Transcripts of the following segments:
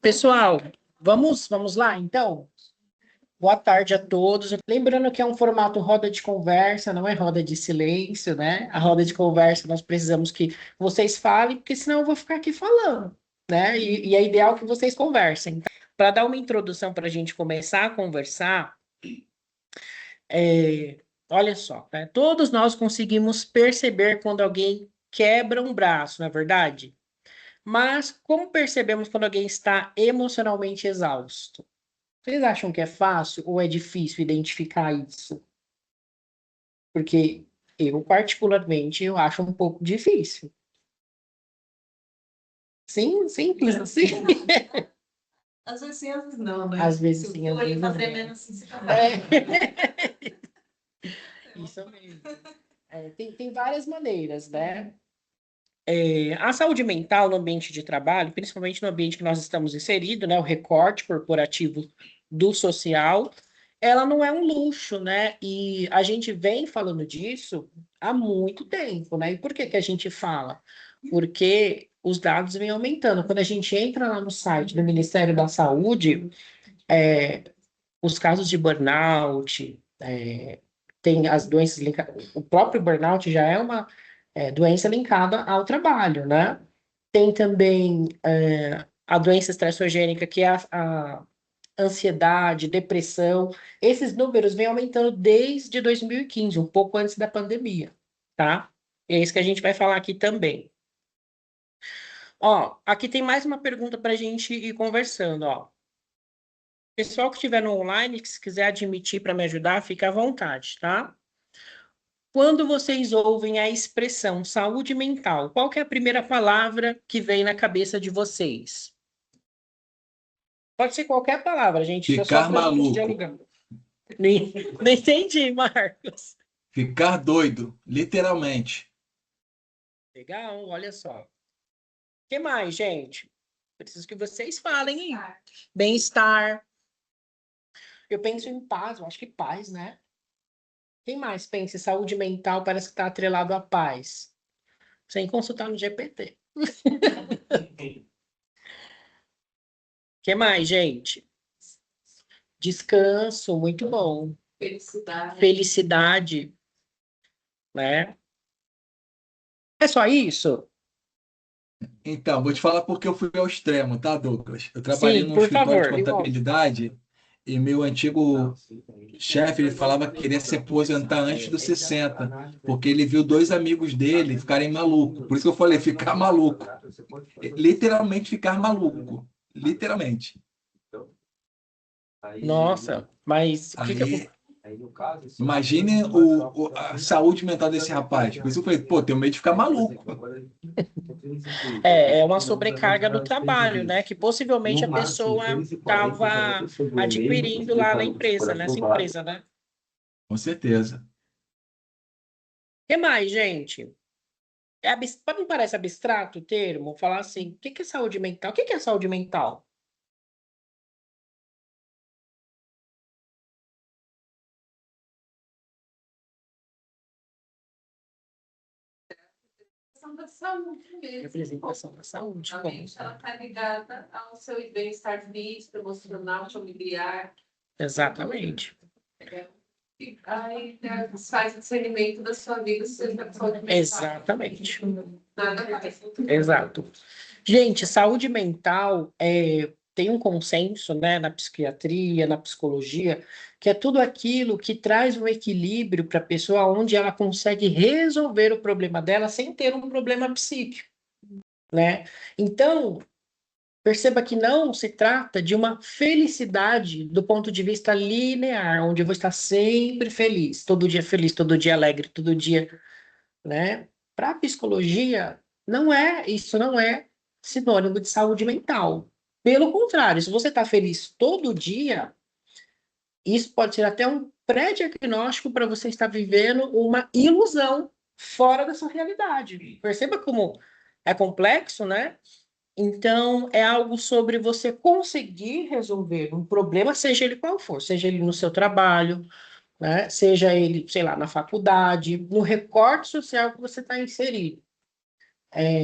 Pessoal, vamos lá, então? Boa tarde a todos. Lembrando que é um formato roda de conversa, não é roda de silêncio, né? A roda de conversa nós precisamos que vocês falem, porque senão eu vou ficar aqui falando, né? E é ideal que vocês conversem. Para dar uma introdução para a gente começar a conversar, olha só, né? Todos nós conseguimos perceber quando alguém quebra um braço, não é verdade? Mas como percebemos quando alguém está emocionalmente exausto? Vocês acham que é fácil ou é difícil identificar isso? Porque eu, particularmente, eu acho um pouco difícil. Sim, simples assim. Às vezes sim, às vezes não, né? Às vezes sim, às vezes não. Isso mesmo. Tem várias maneiras, né? A saúde mental no ambiente de trabalho, principalmente no ambiente que nós estamos inseridos, né? O recorte corporativo do social, ela não é um luxo, né? E a gente vem falando disso há muito tempo, né? E por que que a gente fala? Porque os dados vêm aumentando. Quando a gente entra lá no site do Ministério da Saúde, os casos de burnout, tem as doenças linkadas. O próprio burnout já é uma doença linkada ao trabalho, né? Tem também a doença estressogênica, que é a ansiedade, depressão. Esses números vêm aumentando desde 2015, um pouco antes da pandemia, tá? É isso que a gente vai falar aqui também. Ó, aqui tem mais uma pergunta para a gente ir conversando, ó. Pessoal que estiver no online, que se quiser admitir para me ajudar, fica à vontade, tá? Quando vocês ouvem a expressão saúde mental, qual que é a primeira palavra que vem na cabeça de vocês? Pode ser qualquer palavra, gente. Isso é só Ficar para a gente maluco. dialogar. Não entendi, Marcos. Ficar doido, literalmente. Legal, olha só. O que mais, gente? Preciso que vocês falem aí. Bem-estar. Eu penso em paz, eu acho que paz, né? Quem mais pensa em saúde mental parece que está atrelado à paz? Sem consultar no GPT. Que mais, gente? Descanso, muito bom. Felicidade, né? É só isso? Então, vou te falar porque eu fui ao extremo, tá, Douglas? Eu trabalhei Sim, num por escritório de favor. contabilidade e meu antigo chefe, ele falava que queria se aposentar antes dos 60, porque ele viu dois amigos dele ficarem malucos. Por isso que eu falei, ficar maluco. Literalmente ficar maluco. Literalmente. Nossa, mas o que que eu... Aí, imagine a saúde mental desse rapaz. Por isso eu falei, pô, tenho medo de ficar maluco. É uma sobrecarga no trabalho, né? Que possivelmente a pessoa estava adquirindo lá na empresa, nessa empresa, né? Com certeza. O que mais, gente? Me parece abstrato o termo, falar assim, o que que é saúde mental? O que que é saúde mental? Da saúde mesmo. Representação da saúde. Ela está ligada ao seu bem-estar físico, emocional, familiar. Exatamente. Aí faz o discernimento da sua vida, seja saúde mental. Exatamente. Nada mais. Exato. Gente, saúde mental tem um consenso, né, na psiquiatria, na psicologia, que é tudo aquilo que traz um equilíbrio para a pessoa onde ela consegue resolver o problema dela sem ter um problema psíquico, né? Então, perceba que não se trata de uma felicidade do ponto de vista linear, onde eu vou estar sempre feliz, todo dia alegre, todo dia, né? Para a psicologia, isso não é sinônimo de saúde mental. Pelo contrário, se você está feliz todo dia, isso pode ser até um pré-diagnóstico para você estar vivendo uma ilusão fora da sua realidade. Perceba como é complexo, né? Então, é algo sobre você conseguir resolver um problema, seja ele qual for, seja ele no seu trabalho, né? Seja ele, sei lá, na faculdade, no recorte social que você está inserido.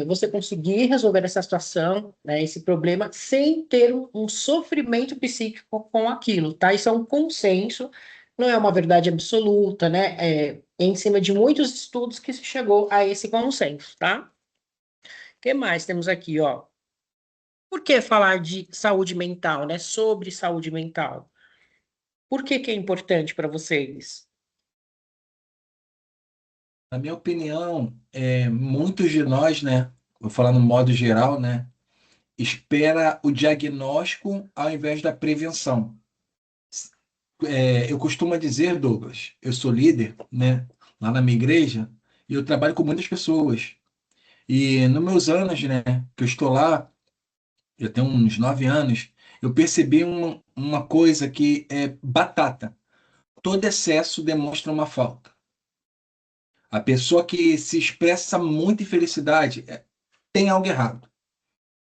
você conseguir resolver essa situação, né, esse problema, sem ter um sofrimento psíquico com aquilo, tá? Isso é um consenso, não é uma verdade absoluta, né? É em cima de muitos estudos que se chegou a esse consenso, tá? O que mais temos aqui, ó? Por que falar de saúde mental, né? Sobre saúde mental. Por que que é importante para vocês? Na minha opinião, muitos de nós, né, vou falar no modo geral, né, espera o diagnóstico ao invés da prevenção. Eu costumo dizer, Douglas, eu sou líder, né, lá na minha igreja, e eu trabalho com muitas pessoas. E nos meus anos, né, que eu estou lá, eu tenho uns 9 anos, eu percebi uma coisa que é batata. Todo excesso demonstra uma falta. A pessoa que se expressa muita infelicidade tem algo errado.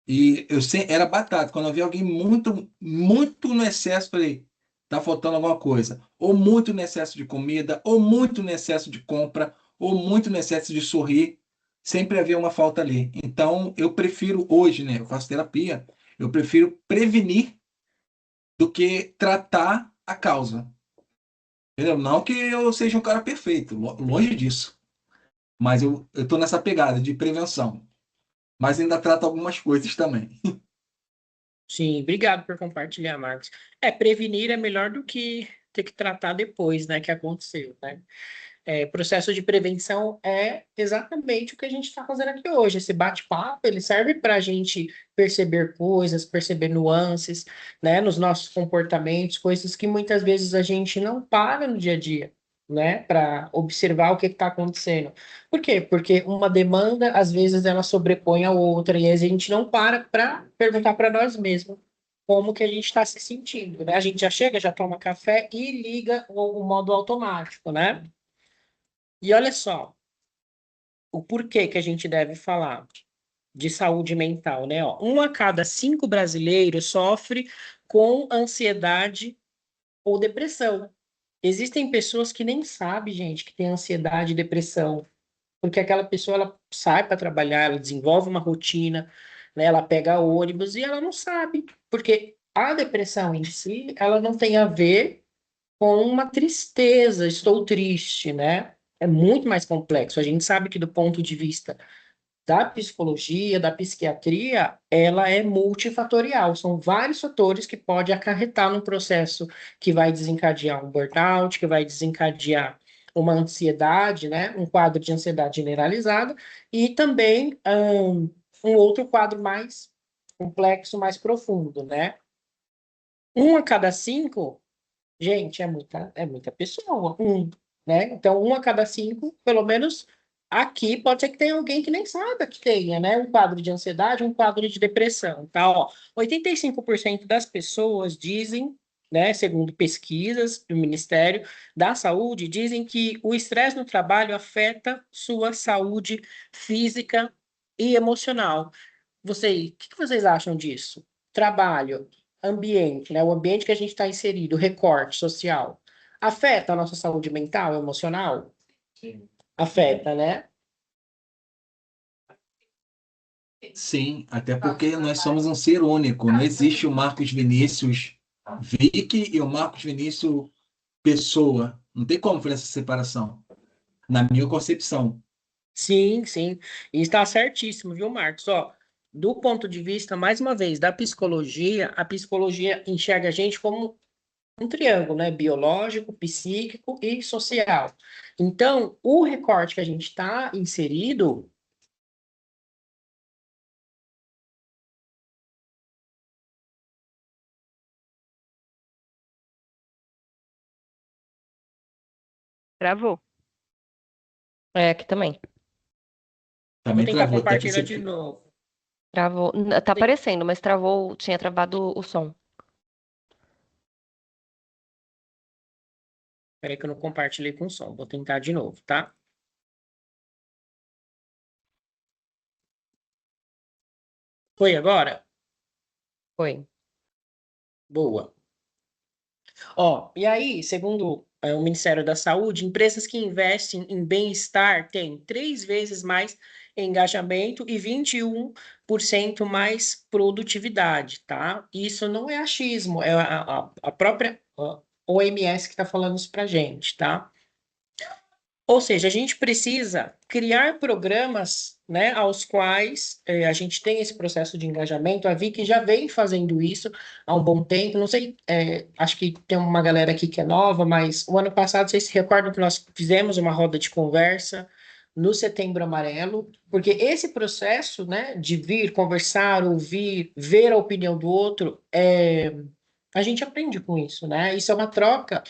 E eu era batata. Quando eu vi alguém muito, muito no excesso, falei, tá faltando alguma coisa. Ou muito no excesso de comida, ou muito no excesso de compra, ou muito no excesso de sorrir. Sempre havia uma falta ali. Então, eu prefiro hoje, né? Eu faço terapia. Eu prefiro prevenir do que tratar a causa. Entendeu? Não que eu seja um cara perfeito, longe disso. Mas eu tô nessa pegada de prevenção. Mas ainda trato algumas coisas também. Sim, obrigado por compartilhar, Marcos. Prevenir é melhor do que ter que tratar depois, né, que aconteceu, né? Processo de prevenção é exatamente o que a gente está fazendo aqui hoje. Esse bate-papo, ele serve para a gente perceber coisas, perceber nuances, né, nos nossos comportamentos, coisas que muitas vezes a gente não para no dia a dia, né, para observar o que está acontecendo. Por quê? Porque uma demanda, às vezes, ela sobrepõe a outra e a gente não para perguntar para nós mesmos como que a gente está se sentindo, né? A gente já chega, já toma café e liga o modo automático, né? E olha só, o porquê que a gente deve falar de saúde mental, né? Ó, 1 a cada 5 brasileiros sofre com ansiedade ou depressão. Existem pessoas que nem sabem, gente, que tem ansiedade e depressão, porque aquela pessoa ela sai para trabalhar, ela desenvolve uma rotina, né? Ela pega ônibus e ela não sabe, porque a depressão em si, ela não tem a ver com uma tristeza, estou triste, né? É muito mais complexo. A gente sabe que do ponto de vista da psicologia, da psiquiatria, ela é multifatorial. São vários fatores que podem acarretar num processo que vai desencadear um burnout, que vai desencadear uma ansiedade, né? Um quadro de ansiedade generalizada e também um outro quadro mais complexo, mais profundo, né? 1 a cada 5. Gente, é muita pessoa. Né? Então, 1 a cada 5, pelo menos aqui, pode ser que tenha alguém que nem saiba que tenha, né? Um quadro de ansiedade, um quadro de depressão, tá? Ó, 85% das pessoas dizem, né, segundo pesquisas do Ministério da Saúde, dizem que o estresse no trabalho afeta sua saúde física e emocional. O que que vocês acham disso? Trabalho, ambiente, né? O ambiente que a gente está inserido, o recorte social, afeta a nossa saúde mental, emocional? Sim. Afeta, né? Sim, até porque nós somos um ser único. Não existe o Marcos Vinícius Vick e o Marcos Vinícius Pessoa. Não tem como fazer essa separação, na minha concepção. Sim, sim. E está certíssimo, viu, Marcos? Ó, do ponto de vista, mais uma vez, da psicologia, a psicologia enxerga a gente como um triângulo, né? Biológico, psíquico e social. Então, o recorte que a gente está inserido. Travou. Aqui também. Vou Também tentar travou, até compartilhar pensei de que. novo. Travou. Tá aparecendo, mas travou. Tinha travado o som. Peraí que eu não compartilhei com som. Vou tentar de novo, tá? Foi agora? Foi. Boa. Ó, e aí, segundo o Ministério da Saúde, empresas que investem em bem-estar têm 3 vezes mais engajamento e 21% mais produtividade, tá? Isso não é achismo, é a própria OMS que está falando isso para gente, tá? Ou seja, a gente precisa criar programas, né, aos quais a gente tem esse processo de engajamento. A Vicky já vem fazendo isso há um bom tempo. Não sei, acho que tem uma galera aqui que é nova, mas o ano passado, vocês se recordam que nós fizemos uma roda de conversa no Setembro Amarelo, porque esse processo, né, de vir, conversar, ouvir, ver a opinião do outro, a gente aprende com isso, né? Isso é uma troca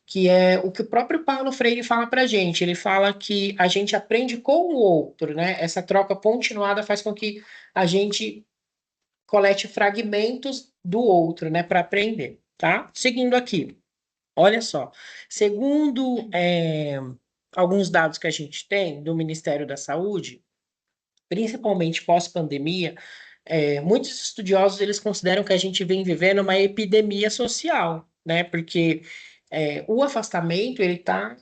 que é o que o próprio Paulo Freire fala para a gente. Ele fala que a gente aprende com o outro, né? Essa troca continuada faz com que a gente colete fragmentos do outro, né, para aprender, tá? Seguindo aqui, olha só. Segundo alguns dados que a gente tem do Ministério da Saúde, principalmente pós-pandemia, muitos estudiosos eles consideram que a gente vem vivendo uma epidemia social, né? Porque o afastamento ele está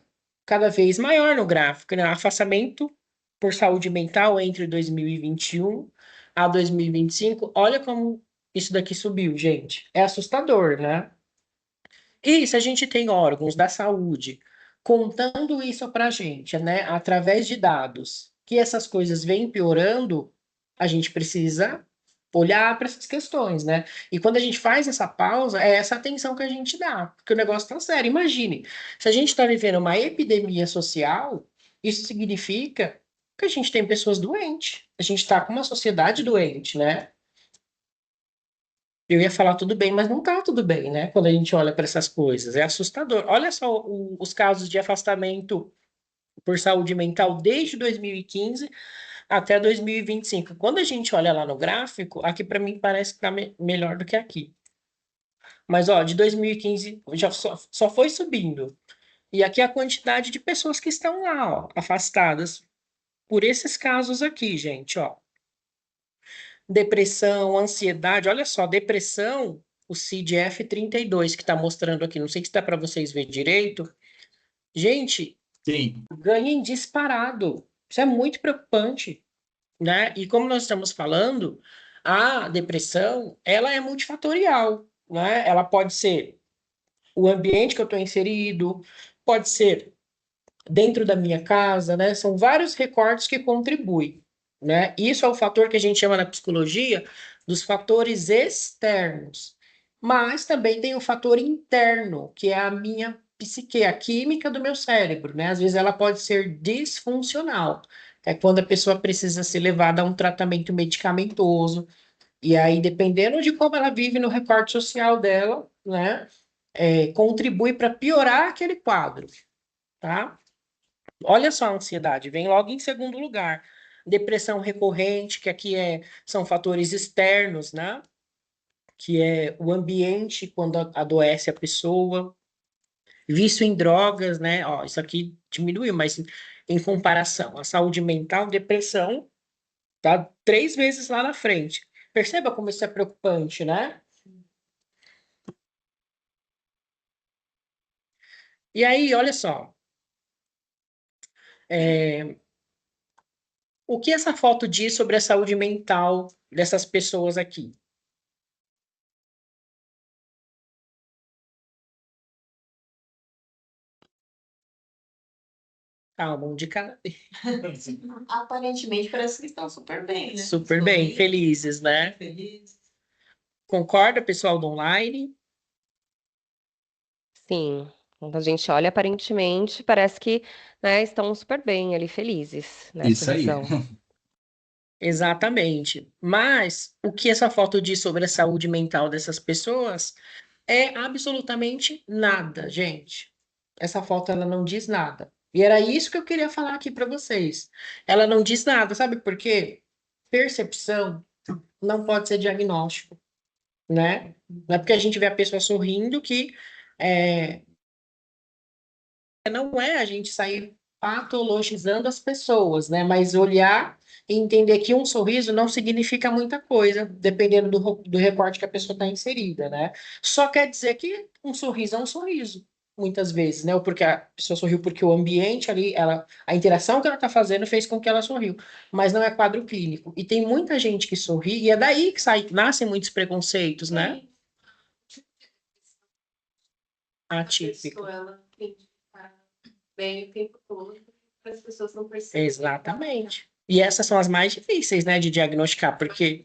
cada vez maior no gráfico, né? Afastamento por saúde mental entre 2021 a 2025. Olha como isso daqui subiu, gente. É assustador, né? E se a gente tem órgãos da saúde contando isso para a gente, né, através de dados, que essas coisas vêm piorando, a gente precisa olhar para essas questões, né? E quando a gente faz essa pausa, é essa atenção que a gente dá, porque o negócio está sério. Imagine, se a gente está vivendo uma epidemia social, isso significa que a gente tem pessoas doentes, a gente está com uma sociedade doente, né? Eu ia falar tudo bem, mas não tá tudo bem, né? Quando a gente olha para essas coisas. É assustador. Olha só os casos de afastamento por saúde mental desde 2015 até 2025. Quando a gente olha lá no gráfico, aqui para mim parece que tá melhor do que aqui. Mas, ó, de 2015 já só foi subindo. E aqui a quantidade de pessoas que estão lá, ó, afastadas por esses casos aqui, gente, ó. Depressão, ansiedade, olha só, depressão, o CID-F32 que está mostrando aqui, não sei se dá para vocês ver direito. Gente, Sim, ganha em disparado. Isso é muito preocupante, né? E como nós estamos falando, a depressão, ela é multifatorial, né? Ela pode ser o ambiente que eu estou inserido, pode ser dentro da minha casa, né? São vários recortes que contribuem, né? Isso é o fator que a gente chama na psicologia dos fatores externos. Mas também tem o fator interno, que é a minha psique, a química do meu cérebro, né? Às vezes ela pode ser disfuncional. É quando a pessoa precisa ser levada a um tratamento medicamentoso. E aí, dependendo de como ela vive no recorte social dela, né? Contribui para piorar aquele quadro, tá? Olha só a ansiedade, vem logo em segundo lugar. Depressão recorrente, que aqui são fatores externos, né? Que é o ambiente quando adoece a pessoa. Vício em drogas, né? Ó, isso aqui diminuiu, mas em comparação, a saúde mental, depressão, tá 3 vezes lá na frente. Perceba como isso é preocupante, né? E aí, olha só, o que essa foto diz sobre a saúde mental dessas pessoas aqui? Calma, um de cada vez. Aparentemente parece que estão super bem, né? Super bem, felizes, né? Felizes. Concorda, pessoal do online? Sim. Quando a gente olha, aparentemente, parece que, né, estão super bem ali, felizes nessa isso aí. visão. Exatamente. Mas o que essa foto diz sobre a saúde mental dessas pessoas é absolutamente nada, gente. Essa foto ela não diz nada. E era isso que eu queria falar aqui para vocês. Ela não diz nada, sabe por quê? Percepção não pode ser diagnóstico, né? Não é porque a gente vê a pessoa sorrindo que é, não é a gente sair patologizando as pessoas, né? Mas olhar e entender que um sorriso não significa muita coisa, dependendo do recorte que a pessoa está inserida, né? Só quer dizer que um sorriso é um sorriso, muitas vezes, né? Ou porque a pessoa sorriu porque o ambiente ali, a interação que ela está fazendo fez com que ela sorriu. Mas não é quadro clínico. E tem muita gente que sorri, e é daí que nascem muitos preconceitos, né? A Atípico. pessoa, ela tem que ficar bem o tempo todo, para as pessoas não perceberem. Exatamente. E essas são as mais difíceis, né, de diagnosticar, porque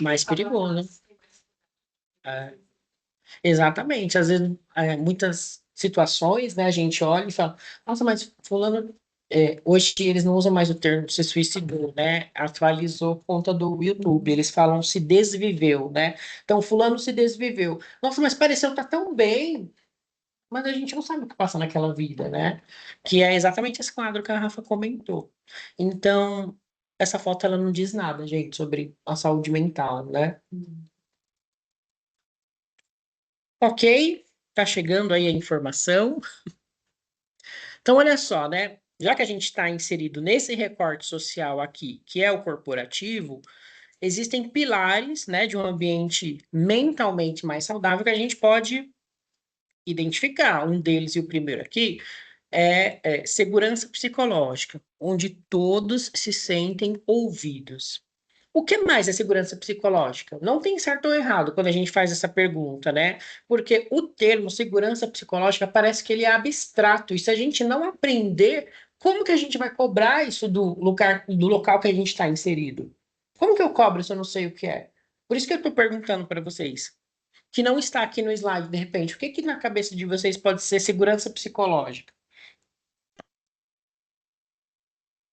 mais perigoso. É, exatamente. Às vezes, muitas situações, né, a gente olha e fala, nossa, mas fulano, hoje eles não usam mais o termo se suicidou, né? Atualizou por conta do YouTube. Eles falam se desviveu, né? Então, fulano se desviveu. Nossa, mas pareceu estar tão bem, mas a gente não sabe o que passa naquela vida, né? Que é exatamente esse quadro que a Rafa comentou. Então, essa foto ela não diz nada, gente, sobre a saúde mental, né? Ok, tá chegando aí a informação. Então, olha só, né? Já que a gente está inserido nesse recorte social aqui, que é o corporativo, existem pilares, né, de um ambiente mentalmente mais saudável que a gente pode identificar. Um deles, e o primeiro aqui, é segurança psicológica, onde todos se sentem ouvidos. O que mais é segurança psicológica? Não tem certo ou errado quando a gente faz essa pergunta, né? Porque o termo segurança psicológica parece que ele é abstrato, e se a gente não aprender, como que a gente vai cobrar isso do local que a gente está inserido? Como que eu cobro se eu não sei o que é? Por isso que eu estou perguntando para vocês, que não está aqui no slide, de repente, o que que na cabeça de vocês pode ser segurança psicológica?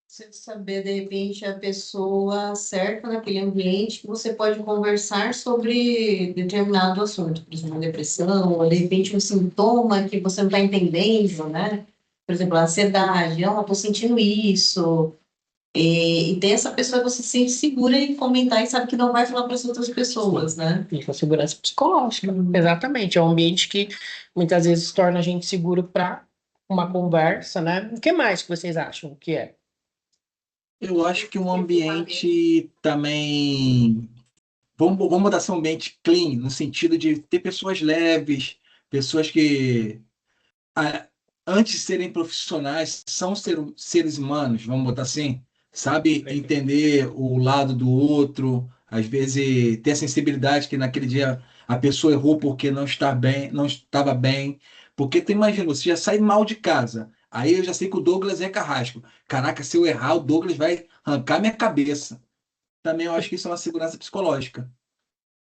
Você saber, de repente, a pessoa certa naquele ambiente que você pode conversar sobre determinado assunto, por exemplo, uma depressão, ou de repente um sintoma que você não está entendendo, né? Por exemplo, a ansiedade, eu estou sentindo isso. E ter essa pessoa que você se sente segura em comentar e sabe que não vai falar para as outras pessoas, né? Isso é segurança psicológica, exatamente. É um ambiente que muitas vezes torna a gente seguro para uma conversa, né? O que mais que vocês acham que é? Eu acho que um ambiente também. Vamos botar assim, um ambiente clean, no sentido de ter pessoas leves, pessoas que, ah, antes de serem profissionais, são seres humanos, vamos botar assim, sabe? Entender o lado do outro, às vezes ter a sensibilidade que naquele dia a pessoa errou porque não está bem, não estava bem. Porque tu imagina, você já sai mal de casa. Aí eu já sei que o Douglas é carrasco. Caraca, se eu errar, o Douglas vai arrancar minha cabeça. Também eu acho que isso é uma segurança psicológica.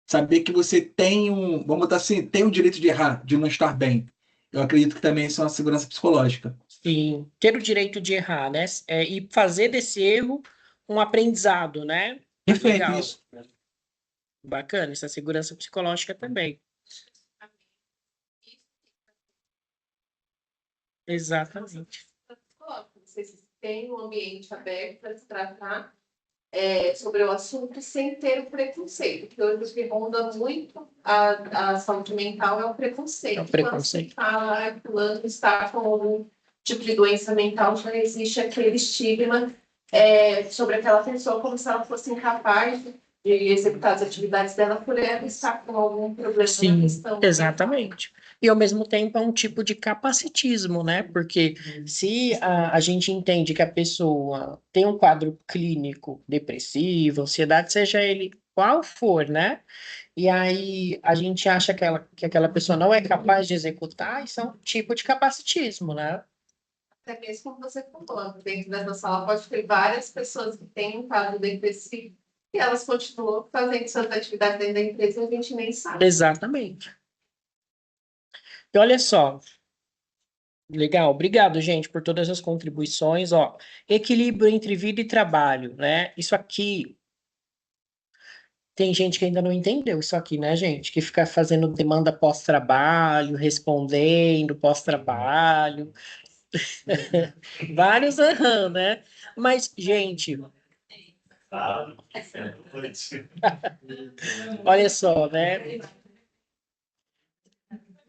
Saber que você tem vamos botar assim, tem o direito de errar, de não estar bem. Eu acredito que também isso é uma segurança psicológica. Sim, ter o direito de errar, né? E fazer desse erro um aprendizado, né? Perfeito, Legal, isso. bacana, essa segurança psicológica também. Exatamente. Vocês têm um ambiente aberto para se tratar sobre o assunto sem ter o preconceito, que hoje o que ronda muito a saúde mental é o preconceito. É o preconceito. Quando se fala que fulano está com algum tipo de doença mental, já existe aquele estigma sobre aquela pessoa, como se ela fosse incapaz de executar as atividades dela por ela estar com algum problema na Sim, questão. exatamente. E ao mesmo tempo é um tipo de capacitismo, né? Porque se a gente entende que a pessoa tem um quadro clínico depressivo, ansiedade, seja ele qual for, né? E aí a gente acha que aquela pessoa não é capaz de executar, isso é um tipo de capacitismo, né? Até mesmo como você falou, dentro dessa sala pode ter várias pessoas que têm um quadro depressivo e elas continuam fazendo suas atividades dentro da empresa e a gente nem sabe. Exatamente. E olha só, legal, obrigado, gente, por todas as contribuições. Ó, equilíbrio entre vida e trabalho, né? Isso aqui, tem gente que ainda não entendeu isso aqui, né, gente? Que fica fazendo demanda pós-trabalho, respondendo pós-trabalho. Vários aham, né? Mas, gente, olha só, né?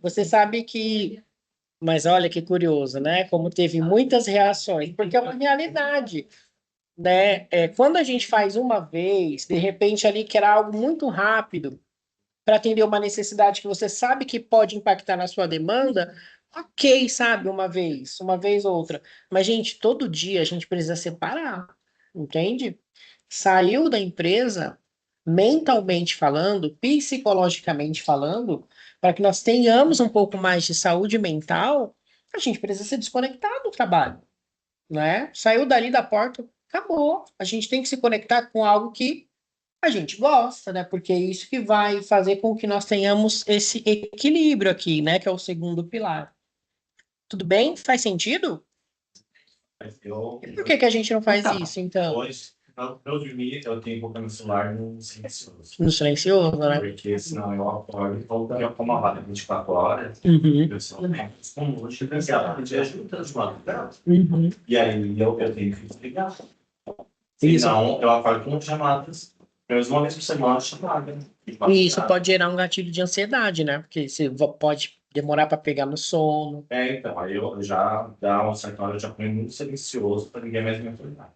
Você sabe que. Mas olha que curioso, né? Como teve muitas reações, porque é uma realidade. Né? Quando a gente faz uma vez, de repente ali que era algo muito rápido para atender uma necessidade que você sabe que pode impactar na sua demanda, Ok, sabe, uma vez outra. Mas, gente, todo dia a gente precisa separar, entende? Saiu da empresa, mentalmente falando, psicologicamente falando, para que nós tenhamos um pouco mais de saúde mental, a gente precisa se desconectar do trabalho, né? Saiu dali da porta, acabou. A gente tem que se conectar com algo que a gente gosta, né? Porque é isso que vai fazer com que nós tenhamos esse equilíbrio aqui, né? Que é o segundo pilar. Tudo bem? Faz sentido? Eu, E por que que a gente não faz Tá. isso, então? hoje, pra eu dormir, eu tenho que colocar meu celular no silencioso. No silencioso, né? Porque senão eu acordo e volto a como a vaga 24 horas. Uhum, Eu só como hoje, eu pensei, ela podia ajudar de madrugada. uhum. E aí eu tenho que desligar. Isso. Senão eu acordo com chamadas. Pelo menos uma vez por semana chamada. E isso pode gerar um gatilho de ansiedade, né? Porque você pode demorar para pegar no sono. Então, aí eu já dá uma certa hora, eu já ponho muito silencioso para ninguém mais me acordar.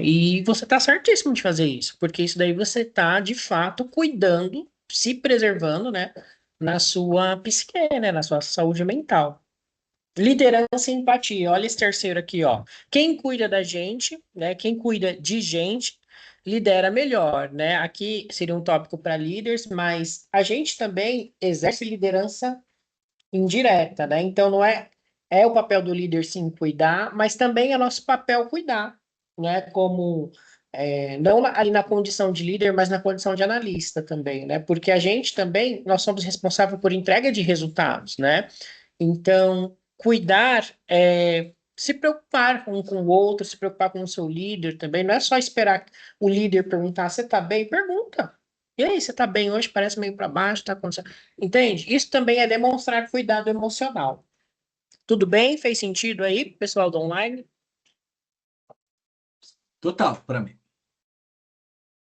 E você tá certíssimo de fazer isso, porque isso daí você tá, de fato, cuidando, se preservando, né? Na sua psique, né? Na sua saúde mental. Liderança e empatia. Olha esse terceiro aqui, ó. Quem cuida da gente, né? Quem cuida de gente, lidera melhor, né? Aqui seria um tópico para líderes, mas a gente também exerce liderança indireta, né? Então não é o papel do líder sim cuidar, mas também é nosso papel cuidar, né? Como não ali na condição de líder, mas na condição de analista também, né? Porque a gente também nós somos responsáveis por entrega de resultados, né? Então cuidar é se preocupar um com o outro, se preocupar com o seu líder também. Não é só esperar o líder perguntar: você tá bem? Pergunta. E aí, você tá bem hoje? Parece meio para baixo, tá acontecendo. Entende? Isso também é demonstrar cuidado emocional. Tudo bem? Fez sentido aí, pessoal do online? Total, para mim.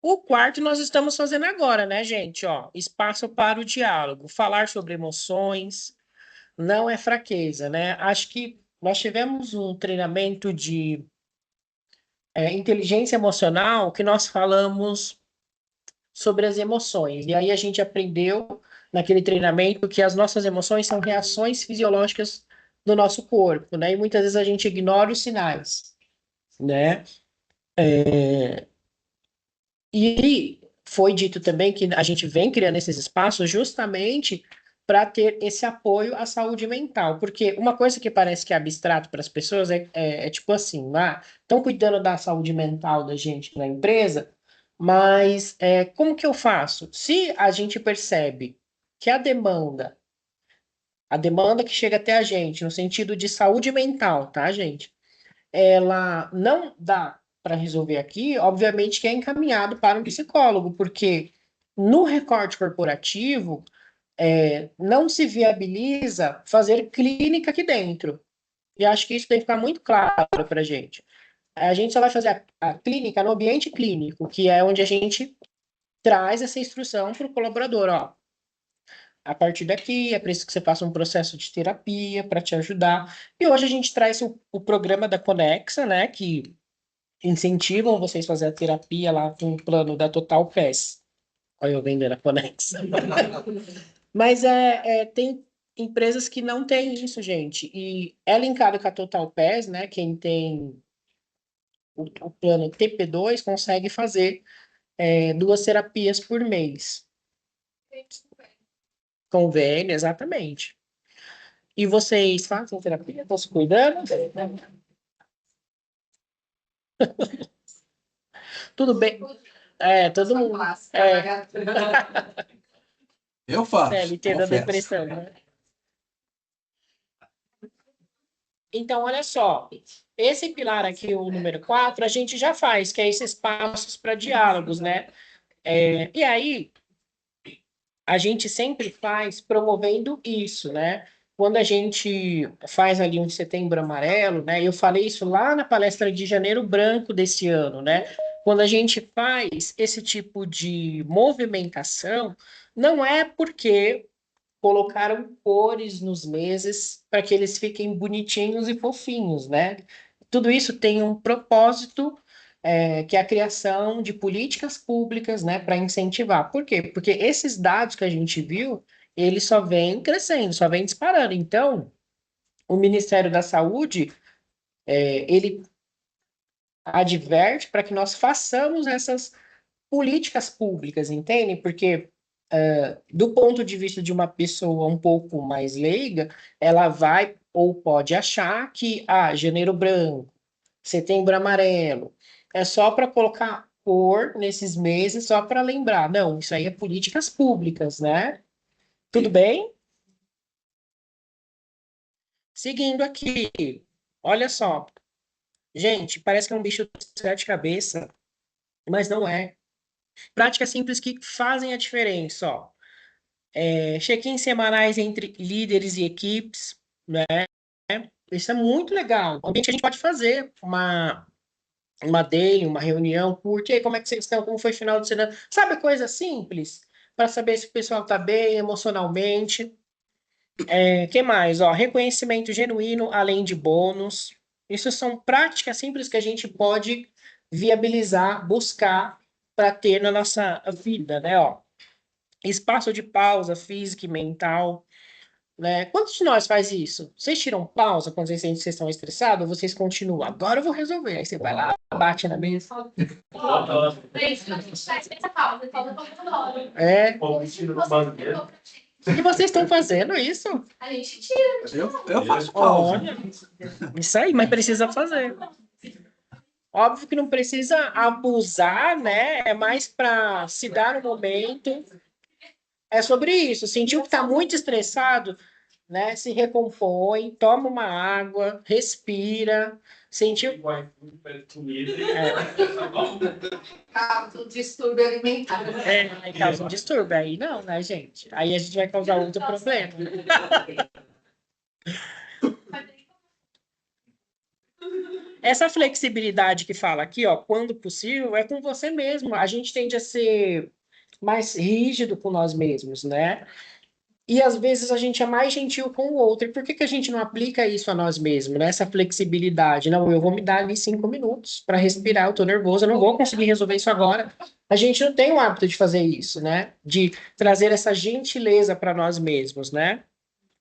O quarto nós estamos fazendo agora, né, gente? Ó, espaço para o diálogo. Falar sobre emoções não é fraqueza, né? Acho que nós tivemos um treinamento de inteligência emocional que nós falamos sobre as emoções. E aí a gente aprendeu naquele treinamento que as nossas emoções são reações fisiológicas do nosso corpo, né? E muitas vezes a gente ignora os sinais, né? E foi dito também que a gente vem criando esses espaços justamente para ter esse apoio à saúde mental, porque uma coisa que parece que é abstrato para as pessoas é tipo assim, estão cuidando da saúde mental da gente na empresa, mas como que eu faço? Se a gente percebe que a demanda que chega até a gente, no sentido de saúde mental, tá, gente? Ela não dá para resolver aqui, obviamente que é encaminhado para um psicólogo, porque no recorte corporativo não se viabiliza fazer clínica aqui dentro. E acho que isso tem que ficar muito claro para a gente. A gente só vai fazer a clínica no ambiente clínico, que é onde a gente traz essa instrução para o colaborador, ó. A partir daqui, é preciso que você faça um processo de terapia para te ajudar. E hoje a gente traz o programa da Conexa, né, que incentivam vocês a fazer a terapia lá com o plano da Total Pass. Olha eu vendendo a Conexa. Mas tem empresas que não têm isso, gente. E é linkado com a Total Pass, né? Quem tem o plano TP2 consegue fazer 2 terapias por mês. Convênio, exatamente. E vocês fazem terapia? Estão se cuidando? Tudo bem? Todo mundo. Eu faço, CLT da confesso. depressão, né? Então, olha só, esse pilar aqui, o número 4, a gente já faz, que é esses passos para diálogos, né? E aí, a gente sempre faz promovendo isso, né? Quando a gente faz ali um setembro amarelo, né? Eu falei isso lá na palestra de janeiro branco desse ano, né? Quando a gente faz esse tipo de movimentação, não é porque colocaram cores nos meses para que eles fiquem bonitinhos e fofinhos, né? Tudo isso tem um propósito, que é a criação de políticas públicas, né, para incentivar. Por quê? Porque esses dados que a gente viu, eles só vêm crescendo, só vêm disparando. Então, o Ministério da Saúde, ele adverte para que nós façamos essas políticas públicas, entendem? Porque, do ponto de vista de uma pessoa um pouco mais leiga, ela vai ou pode achar que, janeiro branco, setembro amarelo, é só para colocar cor nesses meses, só para lembrar. Não, isso aí é políticas públicas, né? Tudo bem? Seguindo aqui, olha só. Gente, parece que é um bicho de sete cabeças, mas não é. Práticas simples que fazem a diferença, ó. Check-ins semanais entre líderes e equipes, né? Isso é muito legal. Obviamente a gente pode fazer uma daily, uma reunião curta. E aí, como é que vocês estão? Como foi o final de semana? Sabe, coisa simples? Para saber se o pessoal está bem emocionalmente. Que mais? Ó, reconhecimento genuíno, além de bônus. Isso são práticas simples que a gente pode viabilizar, buscar para ter na nossa vida, né? Ó, espaço de pausa física e mental, né? Quantos de nós faz isso? Vocês tiram pausa quando vocês sentem que vocês estão estressados ou vocês continuam? Agora eu vou resolver. Aí você vai lá, bate na mesa. É. E vocês estão fazendo isso? A gente tira. Eu faço pausa. Olha, isso aí, mas precisa fazer. Óbvio que não precisa abusar, né? É mais para se dar um momento. É sobre isso. Sentiu que está muito estressado, né? Se recompõe, toma uma água, respira. Sentiu. Causa um distúrbio alimentar. Aí causa um distúrbio. Aí não, né, gente? Aí a gente vai causar outro problema. Essa flexibilidade que fala aqui, ó, quando possível, é com você mesmo. A gente tende a ser mais rígido com nós mesmos, né? E às vezes a gente é mais gentil com o outro. E por que que a gente não aplica isso a nós mesmos, né? Essa flexibilidade? Não, eu vou me dar ali 5 minutos para respirar, eu tô nervoso, eu não vou conseguir resolver isso agora. A gente não tem o hábito de fazer isso, né? De trazer essa gentileza para nós mesmos, né?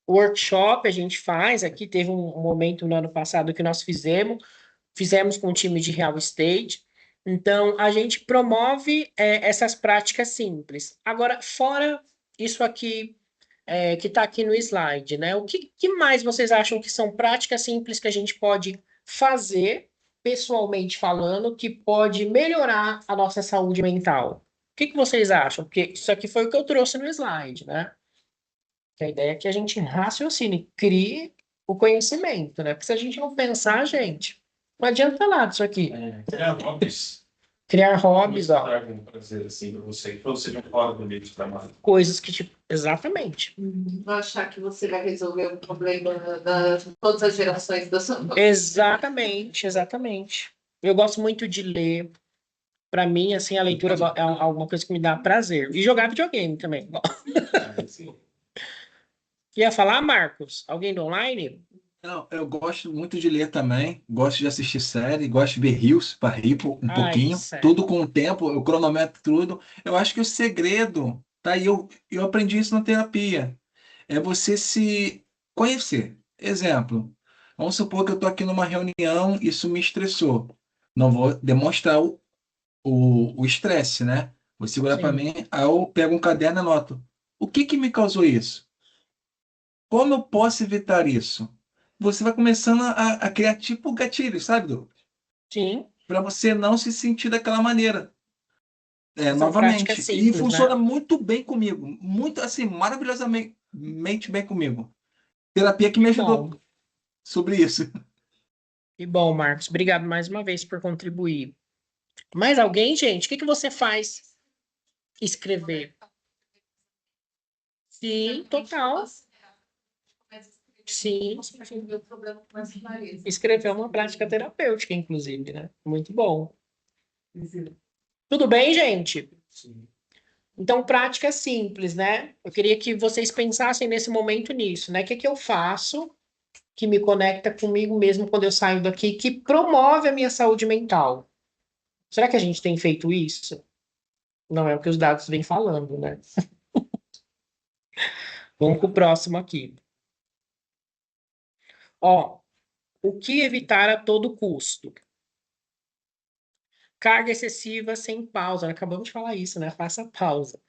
O workshop a gente faz, aqui teve um momento no ano passado que nós fizemos com o time de real estate. Então, a gente promove essas práticas simples. Agora, fora isso aqui, que está aqui no slide, né? O que mais vocês acham que são práticas simples que a gente pode fazer, pessoalmente falando, que pode melhorar a nossa saúde mental? O que vocês acham? Porque isso aqui foi o que eu trouxe no slide, né? Que a ideia é que a gente raciocine, crie o conhecimento, né? Porque se a gente não pensar, gente, não adianta nada isso aqui. Criar hobbies. Criar hobbies, ó. Um prazer assim para você, que você não fora do meio de trabalho. Coisas que, tipo, exatamente. Não achar que você vai resolver o problema de todas as gerações da sua vida. Exatamente, exatamente. Eu gosto muito de ler. Para mim, assim, a leitura é alguma coisa que me dá prazer. E jogar videogame também. Ia falar, Marcos? Alguém do online? Não, eu gosto muito de ler também, gosto de assistir série, gosto de ver reels para rir um pouquinho, isso é. tudo com o tempo, eu cronometro tudo. Eu acho que o segredo, tá? E eu aprendi isso na terapia, é você se conhecer. Exemplo, vamos supor que eu estou aqui numa reunião, isso me estressou. Não vou demonstrar o estresse, né? Vou segurar para Sim. mim, aí eu pego um caderno e anoto. O que que me causou isso? Como eu posso evitar isso? Você vai começando a criar tipo gatilhos, sabe, Douglas? Sim. Para você não se sentir daquela maneira. São práticas Novamente. E simples, funciona né? muito bem comigo. Muito, assim, maravilhosamente bem comigo. Terapia que me ajudou Bom. sobre isso. E bom, Marcos, obrigado mais uma vez por contribuir. Mais alguém, gente? O que você faz? Escrever. Sim, total. Sim. Escrever é uma prática terapêutica, inclusive, né? Muito bom. Tudo bem, gente? Então, prática simples, né? Eu queria que vocês pensassem nesse momento nisso, né? O que eu faço que me conecta comigo mesmo quando eu saio daqui, que promove a minha saúde mental? Será que a gente tem feito isso? Não é o que os dados vêm falando, né? Vamos para o próximo aqui. Ó, o que evitar a todo custo? Carga excessiva sem pausa. Acabamos de falar isso, né? Faça pausa.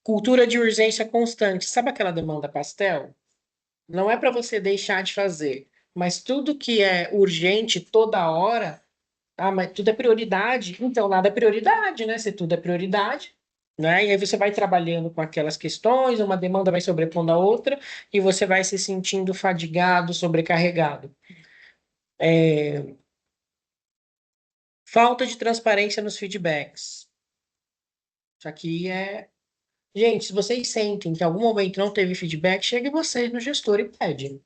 Cultura de urgência constante. Sabe aquela demanda pastel? Não é para você deixar de fazer, mas tudo que é urgente toda hora, mas tudo é prioridade. Então, nada é prioridade, né? Se tudo é prioridade, né? E aí você vai trabalhando com aquelas questões, uma demanda vai sobrepondo a outra, e você vai se sentindo fadigado, sobrecarregado. Falta de transparência nos feedbacks. Isso aqui é. Gente, se vocês sentem que em algum momento não teve feedback, chegue vocês no gestor e pede.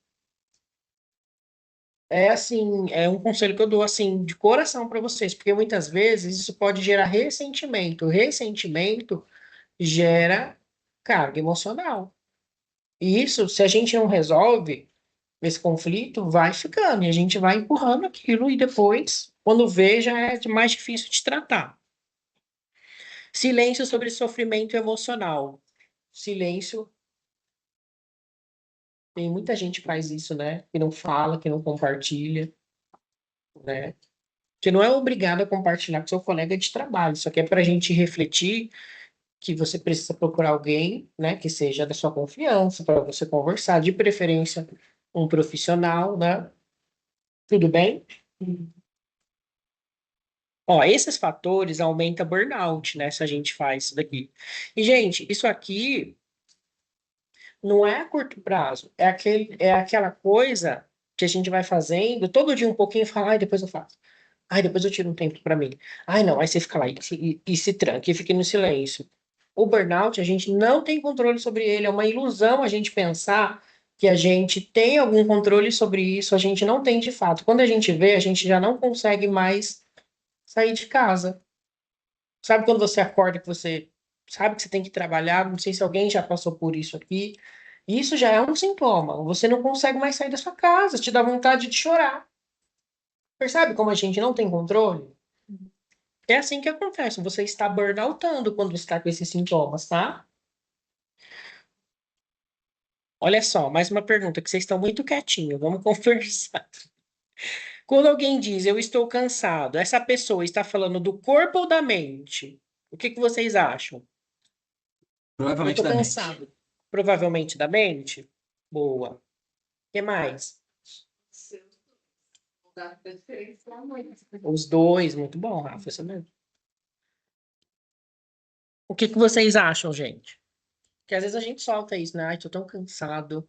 É assim, é um conselho que eu dou assim de coração para vocês, porque muitas vezes isso pode gerar ressentimento. Ressentimento gera carga emocional. E isso, se a gente não resolve esse conflito, vai ficando e a gente vai empurrando aquilo e depois, quando vê, já é mais difícil de tratar. Silêncio sobre sofrimento emocional. Silêncio. Tem muita gente que faz isso, né? Que não fala, que não compartilha, né? Que não é obrigado a compartilhar com seu colega de trabalho. Isso aqui é para a gente refletir que você precisa procurar alguém, né, que seja da sua confiança, para você conversar, de preferência um profissional, né? Tudo bem? Ó, esses fatores aumentam burnout, né, se a gente faz isso daqui. E, gente, isso aqui não é a curto prazo, é aquela coisa que a gente vai fazendo todo dia um pouquinho e fala, ai, depois eu faço. Ai, depois eu tiro um tempo para mim. Ai, não, aí você fica lá e se tranca e fica no silêncio. O burnout, a gente não tem controle sobre ele, é uma ilusão a gente pensar que a gente tem algum controle sobre isso, a gente não tem de fato. Quando a gente vê, a gente já não consegue mais sair de casa. Sabe quando você acorda que você sabe que você tem que trabalhar? Não sei se alguém já passou por isso aqui. Isso já é um sintoma. Você não consegue mais sair da sua casa, te dá vontade de chorar. Percebe como a gente não tem controle? É assim que acontece. Você está burnoutando quando está com esses sintomas, tá? Olha só, mais uma pergunta, que vocês estão muito quietinhos. Vamos conversar. Quando alguém diz eu estou cansado, essa pessoa está falando do corpo ou da mente? O que que vocês acham? Eu Provavelmente estou da mente. cansado. Provavelmente da mente? Boa. O que mais? Os dois, muito bom, Rafa, isso mesmo. O que que vocês acham, gente? Porque às vezes a gente solta isso, né? Ai, tô tão cansado.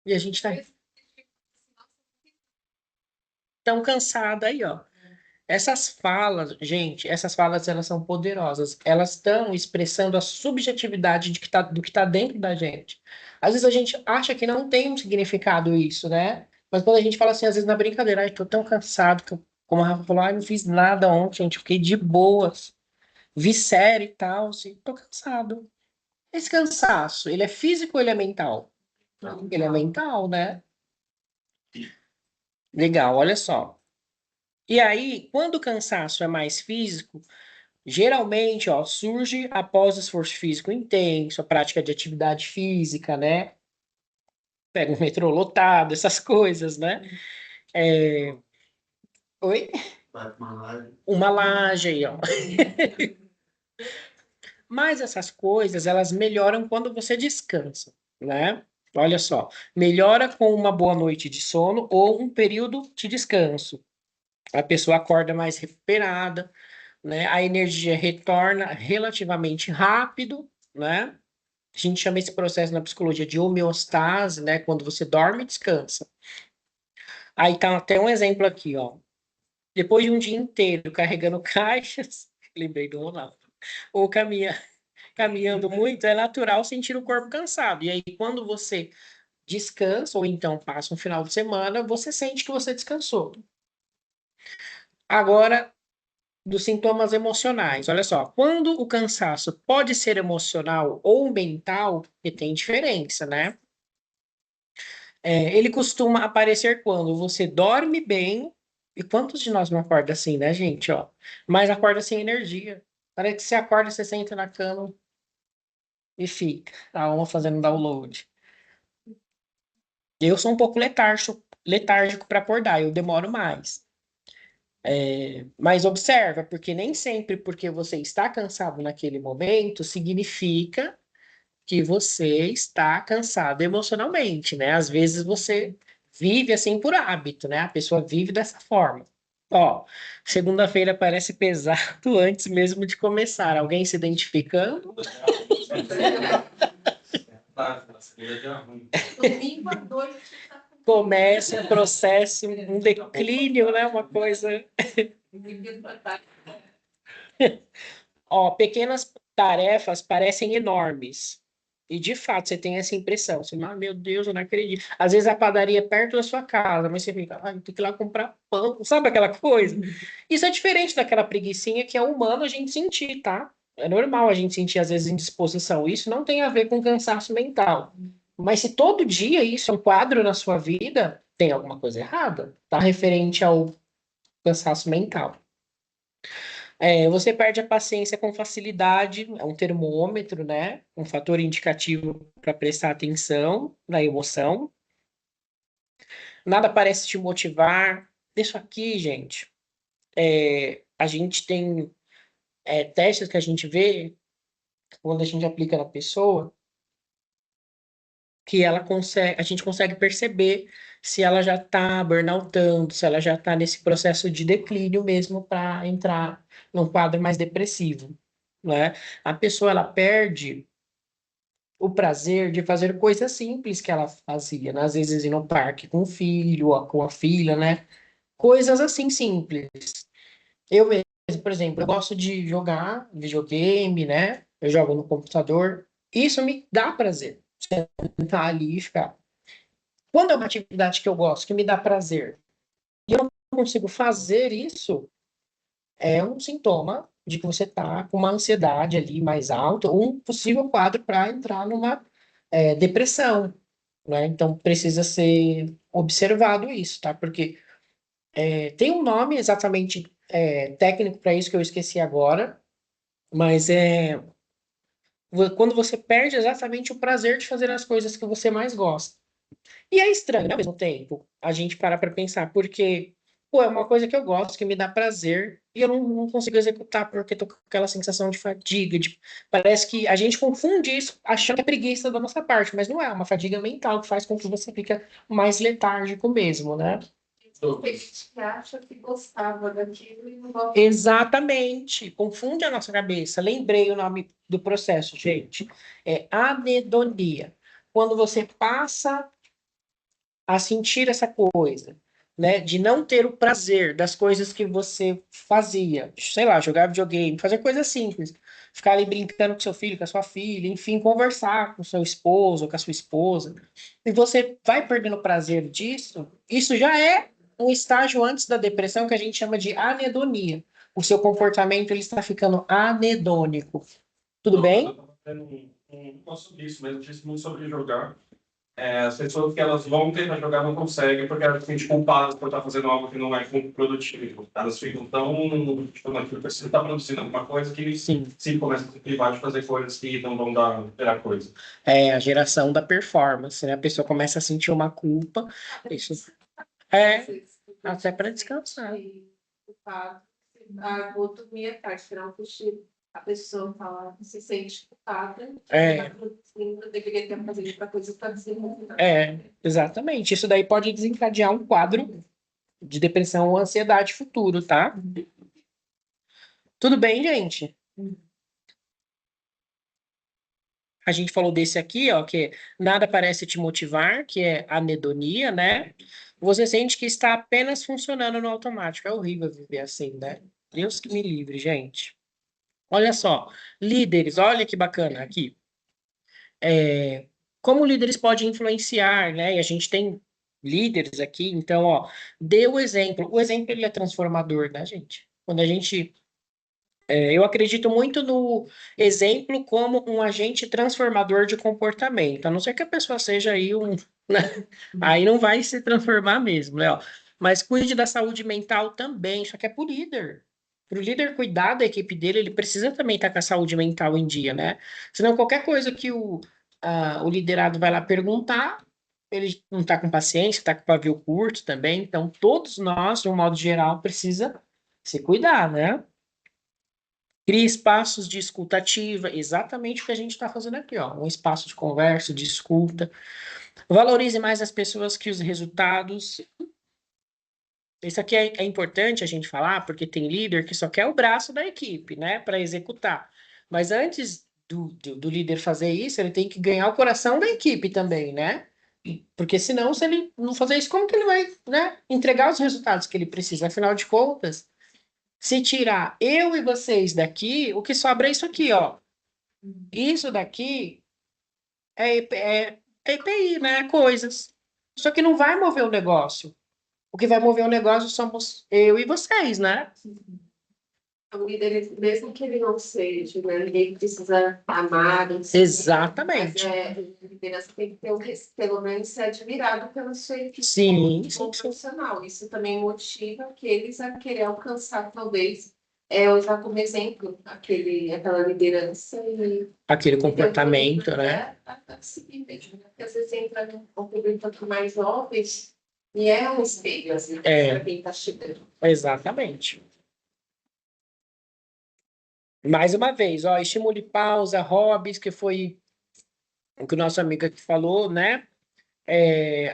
E a gente tá tão cansado aí, ó. Essas falas, gente, essas falas elas são poderosas. Elas estão expressando a subjetividade do que tá dentro da gente. Às vezes a gente acha que não tem um significado isso, né? Mas quando a gente fala assim, às vezes na brincadeira, ai, tô tão cansado, como a Rafa falou, ai, não fiz nada ontem, gente, fiquei de boas, vi série e tal, assim, tô cansado. Esse cansaço, ele é físico ou ele é mental? Ele é mental, né? Legal, olha só. E aí, quando o cansaço é mais físico, geralmente, ó, surge após esforço físico intenso, a prática de atividade física, né? Pega um metrô lotado, essas coisas, né? É... Oi? Uma laje aí, ó. Mas essas coisas, elas melhoram quando você descansa, né? Olha só, melhora com uma boa noite de sono ou um período de descanso. A pessoa acorda mais recuperada, né? A energia retorna relativamente rápido, né? A gente chama esse processo na psicologia de homeostase, né? Quando você dorme e descansa. Aí tá até um exemplo aqui, ó. Depois de um dia inteiro carregando caixas, lembrei do Ronaldo, ou caminhando muito, é natural sentir o corpo cansado. E aí, quando você descansa, ou então passa um final de semana, você sente que você descansou. Agora, dos sintomas emocionais. Olha só, quando o cansaço pode ser emocional ou mental, que tem diferença, né? Ele costuma aparecer quando você dorme bem, e quantos de nós não acorda assim, né, gente? Ó, mas acorda sem energia. Parece que você acorda, você senta na cama e fica, a alma fazendo download. Eu sou um pouco letárgico para acordar, eu demoro mais. Mas observa, porque nem sempre porque você está cansado naquele momento significa que você está cansado emocionalmente, né? Às vezes você vive assim por hábito, né? A pessoa vive dessa forma. Ó, segunda-feira parece pesado antes mesmo de começar. Alguém se identificando? Tá, na segunda dia ruim. Domingo à noite tá Começa um processo, um declínio, né? Uma coisa. domingo à tarde. Ó, pequenas tarefas parecem enormes. E de fato, você tem essa impressão. Você, meu Deus, eu não acredito. Às vezes a padaria é perto da sua casa, mas você fica, ai, tem que ir lá comprar pão, sabe aquela coisa? Isso é diferente daquela preguicinha que é humano a gente sentir, tá? É normal a gente sentir, às vezes, indisposição. Isso não tem a ver com cansaço mental. Mas se todo dia isso é um quadro na sua vida, tem alguma coisa errada, tá? Referente ao cansaço mental. Você perde a paciência com facilidade, é um termômetro, né? Um fator indicativo para prestar atenção na emoção. Nada parece te motivar. Isso aqui, gente, a gente tem testes que a gente vê quando a gente aplica na pessoa, que ela consegue, a gente consegue perceber se ela já está burnoutando, se ela já está nesse processo de declínio mesmo para entrar num quadro mais depressivo, né? A pessoa ela perde o prazer de fazer coisas simples que ela fazia, né? Às vezes ir no parque com o filho, ou com a filha, né? Coisas assim simples. Eu mesmo, por exemplo, eu gosto de jogar videogame, né? Eu jogo no computador. Isso me dá prazer. Sentar ali e ficar. Quando é uma atividade que eu gosto, que me dá prazer, e eu não consigo fazer isso, é um sintoma de que você está com uma ansiedade ali mais alta, um possível quadro para entrar numa depressão, né? Então precisa ser observado isso, tá? Porque tem um nome exatamente técnico para isso que eu esqueci agora, mas quando você perde exatamente o prazer de fazer as coisas que você mais gosta. E é estranho, né, ao mesmo tempo, a gente parar para pensar, porque, pô, é uma coisa que eu gosto, que me dá prazer, e eu não consigo executar porque tô com aquela sensação de fadiga, parece que a gente confunde isso achando que é preguiça da nossa parte, mas não é uma fadiga mental que faz com que você fica mais letárgico mesmo, né? Tem gente que acha que gostava daquilo e não gosta. Exatamente, confunde a nossa cabeça. Lembrei o nome do processo, gente. É anedonia. Quando você passa a sentir essa coisa, né, de não ter o prazer das coisas que você fazia, sei lá, jogar videogame, fazer coisas simples, ficar ali brincando com seu filho, com a sua filha, enfim, conversar com seu esposo ou com a sua esposa, e você vai perdendo o prazer disso, isso já é um estágio antes da depressão que a gente chama de anedonia. O seu comportamento ele está ficando anedônico. Tudo bem? Eu tava tendo um post sobre isso mesmo, disse muito sobre jogar. As pessoas que elas vão tentar jogar não conseguem porque elas se sentem culpadas por estar fazendo algo que não é produtivo. Elas ficam tão, tipo, naquilo que você está produzindo alguma coisa que Sim. sim começa a se privar de fazer coisas que não vão dar coisa. É a geração da performance, né? A pessoa começa a sentir uma culpa. Isso é até para descansar. Vou dormir à tarde, tirar um cochilo. A pessoa fala, se sente culpada. Deveria ter fazido outra coisa para desenvolver. Exatamente. Isso daí pode desencadear um quadro de depressão ou ansiedade futuro, tá? Tudo bem, gente? A gente falou desse aqui, ó, que nada parece te motivar, que é anedonia, né? Você sente que está apenas funcionando no automático. É horrível viver assim, né? Deus que me livre, gente. Olha só, líderes, olha que bacana aqui. Como líderes podem influenciar, né? E a gente tem líderes aqui, então, ó, dê o exemplo. O exemplo ele é transformador, né, gente? Quando a gente eu acredito muito no exemplo como um agente transformador de comportamento, a não ser que a pessoa seja aí né? Aí não vai se transformar mesmo, né? Ó. Mas cuide da saúde mental também, só que é pro líder. Para o líder cuidar da equipe dele, ele precisa também estar com a saúde mental em dia, né? Senão qualquer coisa que o liderado vai lá perguntar, ele não está com paciência, está com pavio curto também. Então, todos nós, de um modo geral, precisa se cuidar, né? Crie espaços de escuta ativa, exatamente o que a gente está fazendo aqui, ó. Um espaço de conversa, de escuta. Valorize mais as pessoas que os resultados. Isso aqui é importante a gente falar, porque tem líder que só quer o braço da equipe, né, para executar. Mas antes do líder fazer isso, ele tem que ganhar o coração da equipe também, né? Porque senão, se ele não fazer isso, como que ele vai, né, entregar os resultados que ele precisa? Afinal de contas, se tirar eu e vocês daqui, o que sobra é isso aqui, ó. Isso daqui é EPI, né? Coisas. Só que não vai mover o negócio. O que vai mover o negócio somos eu e vocês, né? O líder, mesmo que ele não seja, né, ninguém precisa amar, não sei, mas Exatamente. a liderança tem que ter pelo menos ser admirado pela sua equipe Sim, como sim, sim. profissional. Isso também motiva aqueles a querer alcançar, talvez, usar como exemplo aquela liderança Aquele e ter comportamento, né? a seguir mesmo, né? Porque às vezes entra num público um pouco mais jovem e é um espelho, assim, para quem está chegando. Exatamente. Mais uma vez, ó, estimule pausa, hobbies, que foi o que o nosso amigo aqui falou, né? E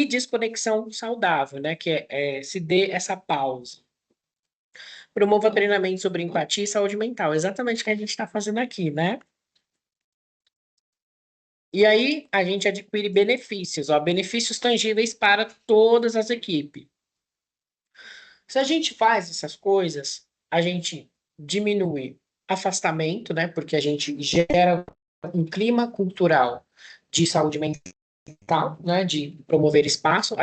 desconexão saudável, né? Que se dê essa pausa. Promova treinamento sobre empatia e saúde mental. Exatamente o que a gente está fazendo aqui, né? E aí a gente adquire benefícios, ó, benefícios tangíveis para todas as equipes. Se a gente faz essas coisas, a gente diminui afastamento, né? Porque a gente gera um clima cultural de saúde mental, né, de promover espaço,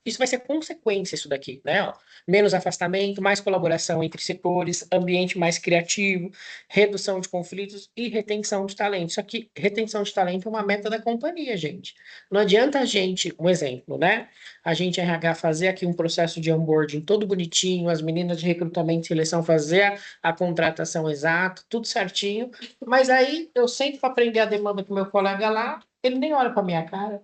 isso vai ser consequência isso daqui, né, ó, menos afastamento, mais colaboração entre setores, ambiente mais criativo, redução de conflitos e retenção de talento. Isso aqui, retenção de talento é uma meta da companhia, gente. Não adianta a gente, um exemplo, né, a gente RH fazer aqui um processo de onboarding todo bonitinho, as meninas de recrutamento e seleção fazer a contratação exata, tudo certinho, mas aí eu sento para aprender a demanda com o meu colega lá, ele nem olha para minha cara,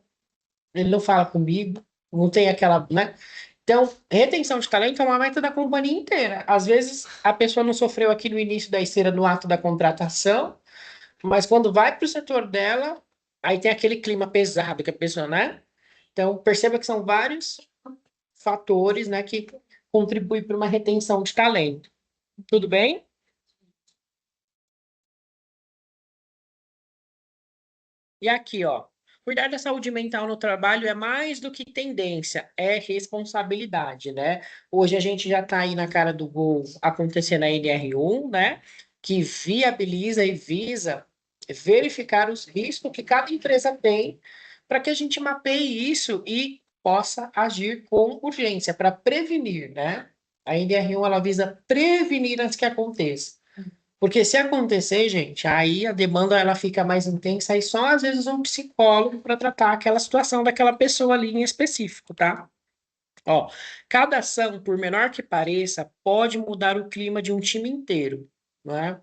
ele não fala comigo, não tem aquela, né? Então, retenção de talento é uma meta da companhia inteira. Às vezes, a pessoa não sofreu aqui no início da esteira, no ato da contratação, mas quando vai para o setor dela, aí tem aquele clima pesado que a pessoa, né? Então, perceba que são vários fatores, né, que contribuem para uma retenção de talento. Tudo bem? E aqui, ó, cuidar da saúde mental no trabalho é mais do que tendência, é responsabilidade, né? Hoje a gente já está aí na cara do gol acontecendo a NR1, né? Que viabiliza e visa verificar os riscos que cada empresa tem para que a gente mapeie isso e possa agir com urgência para prevenir, né? A NR1 ela visa prevenir antes que aconteça. Porque se acontecer, gente, aí a demanda ela fica mais intensa e só às vezes um psicólogo para tratar aquela situação daquela pessoa ali em específico, tá? Ó, cada ação, por menor que pareça, pode mudar o clima de um time inteiro, né?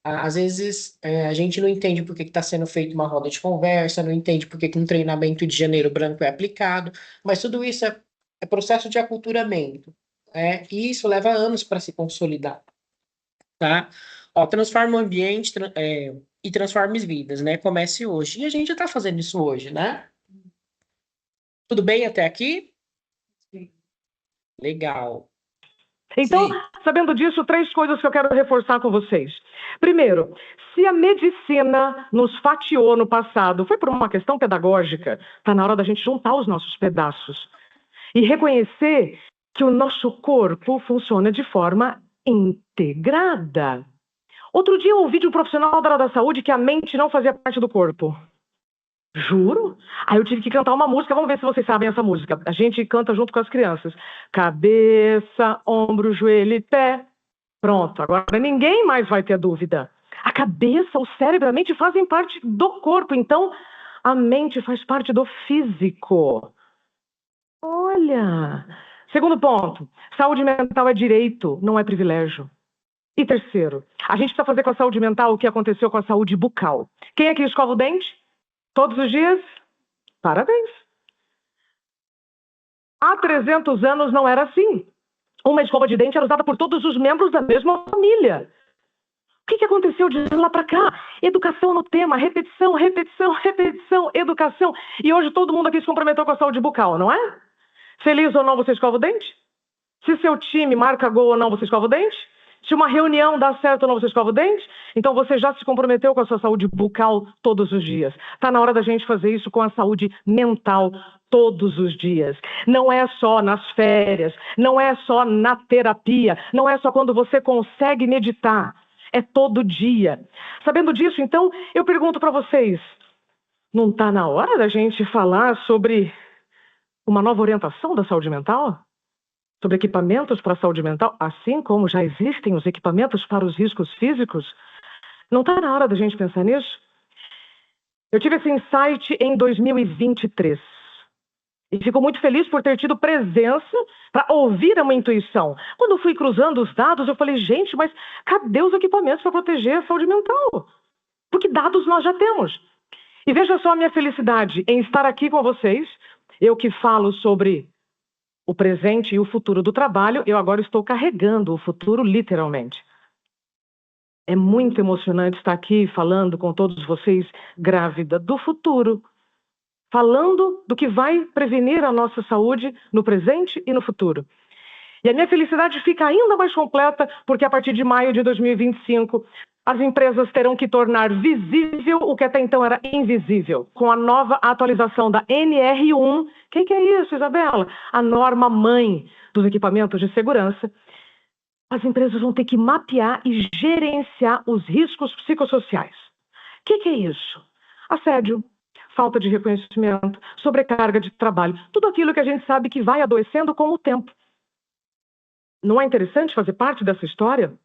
Às vezes a gente não entende por que está sendo feita uma roda de conversa, não entende por que um treinamento de janeiro branco é aplicado, mas tudo isso é processo de aculturamento, né? E isso leva anos para se consolidar, tá? Ó, transforma o ambiente e transforma as vidas, né? Comece hoje. E a gente já está fazendo isso hoje, né? Tudo bem até aqui? Sim. Legal. Então, Sim. sabendo disso, 3 coisas que eu quero reforçar com vocês. Primeiro, se a medicina nos fatiou no passado, foi por uma questão pedagógica, está na hora da gente juntar os nossos pedaços e reconhecer que o nosso corpo funciona de forma integrada. Outro dia eu ouvi de um profissional da área da saúde que a mente não fazia parte do corpo. Juro? Aí eu tive que cantar uma música, vamos ver se vocês sabem essa música. A gente canta junto com as crianças. Cabeça, ombro, joelho e pé. Pronto, agora ninguém mais vai ter dúvida. A cabeça, o cérebro, a mente fazem parte do corpo, então a mente faz parte do físico. Olha! Segundo ponto, saúde mental é direito, não é privilégio. E terceiro, a gente precisa fazer com a saúde mental o que aconteceu com a saúde bucal. Quem aqui escova o dente? Todos os dias? Parabéns. Há 300 anos não era assim. Uma escova de dente era usada por todos os membros da mesma família. O que aconteceu de lá para cá? Educação no tema, repetição, repetição, repetição, educação. E hoje todo mundo aqui se comprometeu com a saúde bucal, não é? Feliz ou não, você escova o dente? Se seu time marca gol ou não, você escova o dente? Se uma reunião dá certo ou não, você escova o dente? Então você já se comprometeu com a sua saúde bucal todos os dias. Está na hora da gente fazer isso com a saúde mental todos os dias. Não é só nas férias, não é só na terapia, não é só quando você consegue meditar. É todo dia. Sabendo disso, então, eu pergunto para vocês, não está na hora da gente falar sobre uma nova orientação da saúde mental? Sobre equipamentos para a saúde mental, assim como já existem os equipamentos para os riscos físicos? Não está na hora da gente pensar nisso? Eu tive esse insight em 2023. E fico muito feliz por ter tido presença para ouvir a minha intuição. Quando eu fui cruzando os dados, eu falei, gente, mas cadê os equipamentos para proteger a saúde mental? Porque dados nós já temos. E veja só a minha felicidade em estar aqui com vocês. Eu que falo sobre o presente e o futuro do trabalho, eu agora estou carregando o futuro literalmente. É muito emocionante estar aqui falando com todos vocês, grávida, do futuro. Falando do que vai prevenir a nossa saúde no presente e no futuro. E a minha felicidade fica ainda mais completa porque a partir de maio de 2025, as empresas terão que tornar visível o que até então era invisível. Com a nova atualização da NR1, o que é isso, Isabela? A norma mãe dos equipamentos de segurança. As empresas vão ter que mapear e gerenciar os riscos psicossociais. O que é isso? Assédio, falta de reconhecimento, sobrecarga de trabalho, tudo aquilo que a gente sabe que vai adoecendo com o tempo. Não é interessante fazer parte dessa história?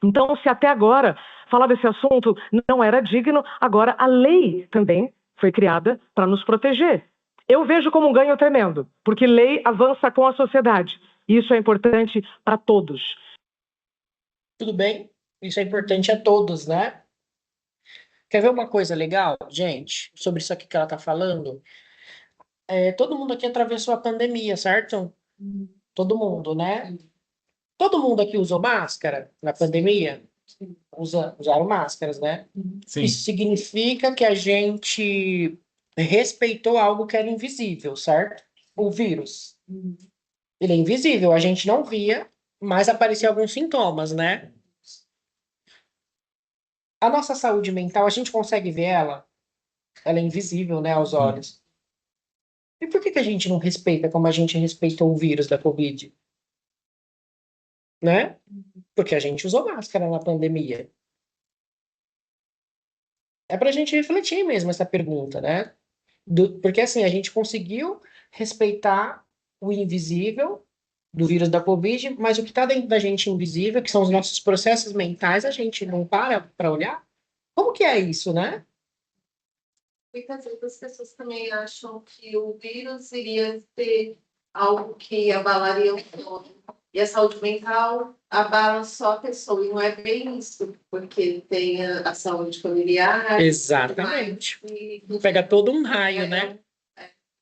Então, se até agora falar desse assunto não era digno, agora a lei também foi criada para nos proteger. Eu vejo como um ganho tremendo, porque lei avança com a sociedade. E isso é importante para todos. Tudo bem? Isso é importante a todos, né? Quer ver uma coisa legal, gente, sobre isso aqui que ela tá falando? Todo mundo aqui atravessou a pandemia, certo? Todo mundo, né? Todo mundo aqui usou máscara na pandemia? Usaram máscaras, né? Sim. Isso significa que a gente respeitou algo que era invisível, certo? O vírus. Ele é invisível, a gente não via, mas apareciam alguns sintomas, né? A nossa saúde mental, a gente consegue ver ela? Ela é invisível, né, aos olhos. E por que a gente não respeita como a gente respeitou o vírus da Covid? Né? Porque a gente usou máscara na pandemia. É pra gente refletir mesmo essa pergunta, né? Porque assim, a gente conseguiu respeitar o invisível do vírus da Covid, mas o que está dentro da gente invisível, que são os nossos processos mentais, a gente não para olhar? Como que é isso, né? Muitas vezes as pessoas também acham que o vírus iria ser algo que abalaria o todo. E a saúde mental abala só a pessoa. E não é bem isso, porque tem a saúde familiar. Exatamente. E Pega todo um raio, né?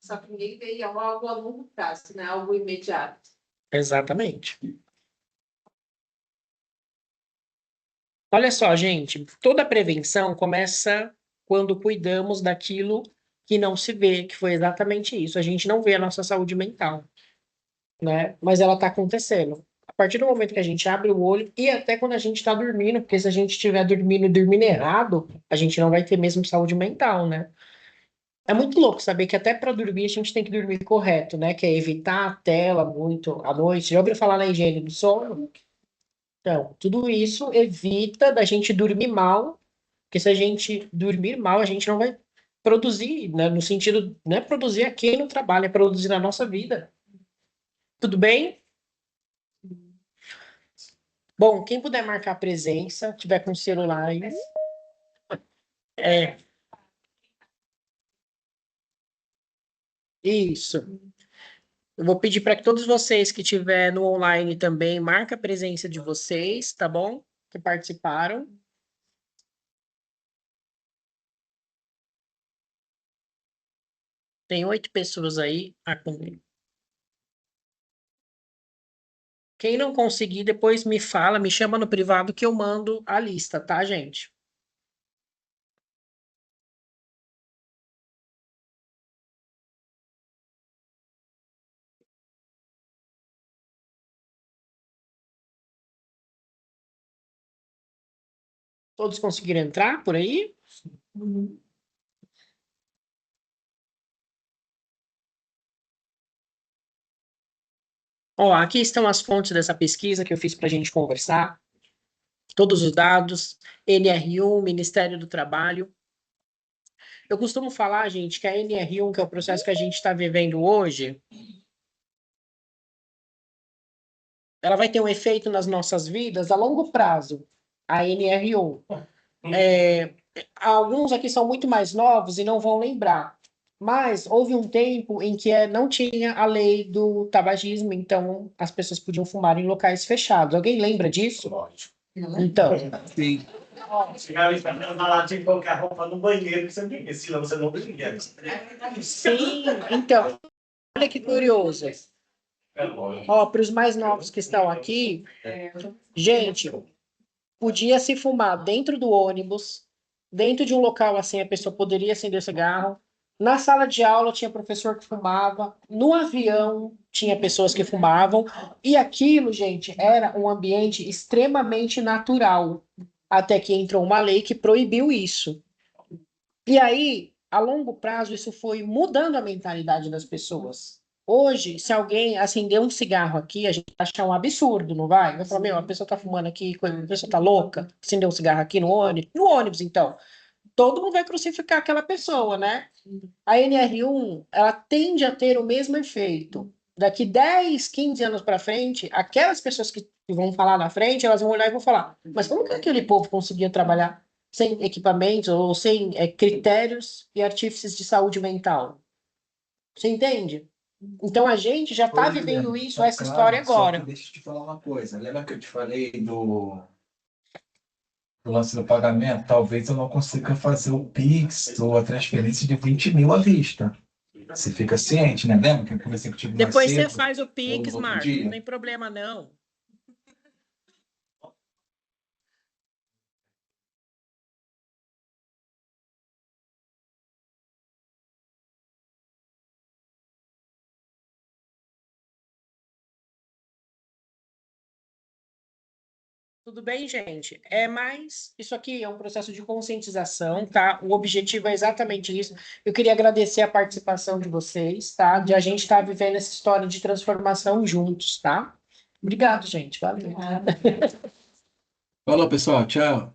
só que ninguém vê algo a longo prazo, né? Algo imediato. Exatamente. Olha só, gente, toda prevenção começa quando cuidamos daquilo que não se vê, que foi exatamente isso. A gente não vê a nossa saúde mental, né? Mas ela está acontecendo. A partir do momento que a gente abre o olho e até quando a gente está dormindo, porque se a gente estiver dormindo errado, a gente não vai ter mesmo saúde mental, né? É muito louco saber que até para dormir a gente tem que dormir correto, né? Que é evitar a tela muito à noite. Já ouviu falar na higiene do sono? Então, tudo isso evita da gente dormir mal, porque se a gente dormir mal, a gente não vai produzir, né? No sentido, não é produzir aqui no trabalho, é produzir na nossa vida. Tudo bem? Bom, quem puder marcar presença, tiver com celular aí. Isso. Eu vou pedir para que todos vocês que estiver no online também marquem a presença de vocês, tá bom? Que participaram. Tem 8 pessoas aí. Quem não conseguir, depois me fala, me chama no privado que eu mando a lista, tá, gente? Todos conseguiram entrar por aí? Ó, aqui estão as fontes dessa pesquisa que eu fiz para a gente conversar. Todos os dados, NR1, Ministério do Trabalho. Eu costumo falar, gente, que a NR1, que é o processo que a gente está vivendo hoje, ela vai ter um efeito nas nossas vidas a longo prazo, a NR1. Alguns aqui são muito mais novos e não vão lembrar, mas houve um tempo em que não tinha a lei do tabagismo, então as pessoas podiam fumar em locais fechados. Alguém lembra disso? Então, Sim. Chegava na latinha de colocar a roupa no banheiro, que você não tem, senão você não brinca. sim, então, olha que curioso. Ó, para os mais novos que estão aqui, gente, podia se fumar dentro do ônibus, dentro de um local assim, a pessoa poderia acender cigarro. Na sala de aula tinha professor que fumava, no avião tinha pessoas que fumavam, e aquilo, gente, era um ambiente extremamente natural, até que entrou uma lei que proibiu isso. E aí, a longo prazo, isso foi mudando a mentalidade das pessoas. Hoje, se alguém acender um cigarro aqui, a gente vai achar um absurdo, não vai? Vai falar, meu, a pessoa tá fumando aqui, a pessoa tá louca, acendeu um cigarro aqui no ônibus. No ônibus, então. Todo mundo vai crucificar aquela pessoa, né? A NR1, ela tende a ter o mesmo efeito. Daqui 10, 15 anos para frente, aquelas pessoas que vão falar na frente, elas vão olhar e vão falar, mas como que aquele povo conseguia trabalhar sem equipamentos ou sem critérios e artífices de saúde mental? Você entende? Então a gente já está vivendo isso, Tá essa claro, história só que agora. deixa eu te falar uma coisa. Lembra que eu te falei do lance do pagamento? Talvez eu não consiga fazer o Pix ou a transferência de 20 mil à vista. Você fica ciente, né? Lembra que eu conversei contigo mais Depois você cedo? faz o Pix, outro Marcos, dia? não tem problema não. Tudo bem, gente? Mas isso aqui é um processo de conscientização, tá? O objetivo é exatamente isso. Eu queria agradecer a participação de vocês, tá? De a gente estar vivendo essa história de transformação juntos, tá? Obrigado, gente. Valeu. Falou, pessoal. Tchau.